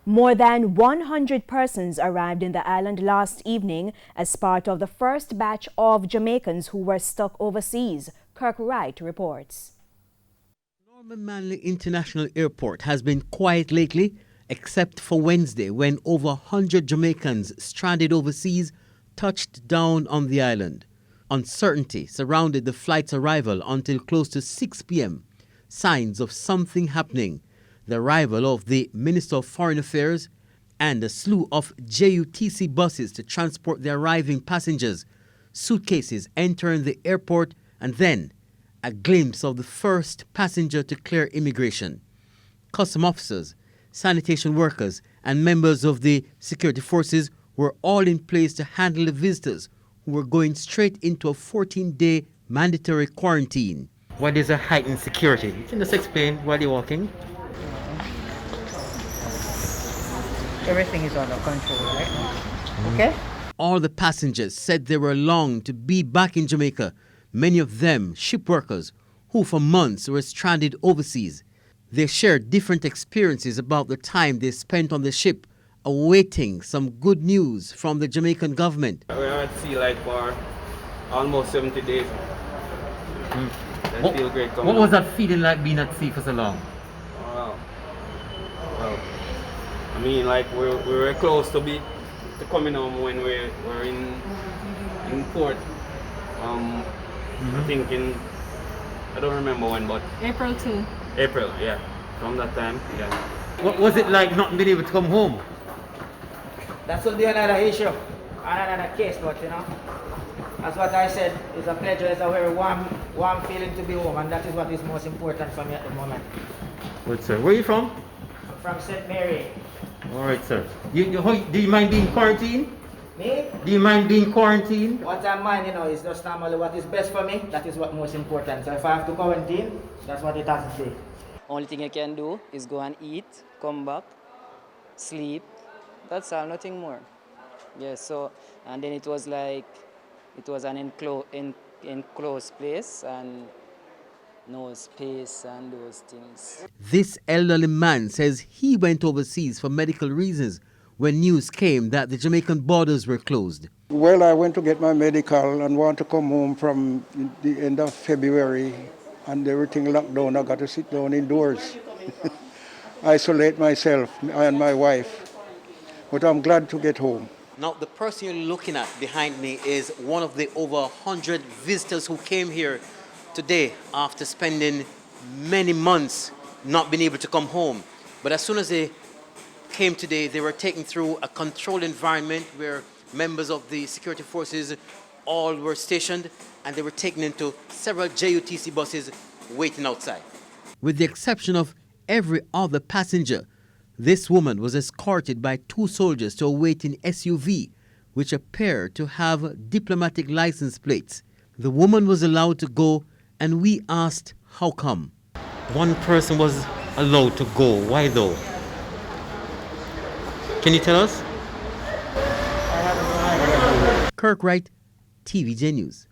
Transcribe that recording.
More than 100 persons arrived in the island last evening as part of the first batch of Jamaicans who were stuck overseas. Kirk Wright reports. Norman Manley International Airport has been quiet lately, except for Wednesday when over 100 Jamaicans stranded overseas touched down on the island. Uncertainty surrounded the flight's arrival until close to 6 p.m. Signs of something happening. The arrival of the Minister of Foreign Affairs and a slew of JUTC buses to transport the arriving passengers, suitcases entering the airport, and then a glimpse of the first passenger to clear immigration. Custom officers, sanitation workers, and members of the security forces were all in place to handle the visitors who were going straight into a 14-day mandatory quarantine. What is a heightened security? You can just explain while you're walking. Everything is under control right now. Okay? All the passengers said they were longing to be back in Jamaica, many of them ship workers who for months were stranded overseas. They shared different experiences about the time they spent on the ship, awaiting some good news from the Jamaican government. We were at sea like for almost 70 days. What, feel great coming what was that feeling like being at sea for so long? Wow. Well, I mean, like we were close to coming home when we were in port. I think I don't remember when, but April 2. April, yeah. From that time, yeah. What was it like not being able to come home? That will be another issue, another case, but you know, that's what I said. It's a pleasure, it's a very warm feeling to be home, and that is what is most important for me at the moment. Good, sir. Where are you from? I'm from St. Mary. All right, sir. Do you mind being quarantined? Me? Do you mind being quarantined? What I mind, you know, is just normally what is best for me. That is what most important. So if I have to quarantine, that's what it has to be. Only thing I can do is go and eat, come back, sleep. That's all, nothing more. Yeah, so, and then it was like, it was an enclosed place and no space and those things. This elderly man says he went overseas for medical reasons when news came that the Jamaican borders were closed. Well, I went to get my medical and want to come home from the end of February and everything locked down. I got to sit down indoors, isolate myself and my wife. But I'm glad to get home. Now, the person you're looking at behind me is one of the over 100 visitors who came here today after spending many months not being able to come home. But as soon as they came today, they were taken through a controlled environment where members of the security forces all were stationed, and they were taken into several JUTC buses waiting outside. With the exception of every other passenger, this woman was escorted by 2 soldiers to a waiting SUV, which appeared to have diplomatic license plates. The woman was allowed to go, and we asked how come. One person was allowed to go. Why though? Can you tell us? Kirk Wright, TVJ News.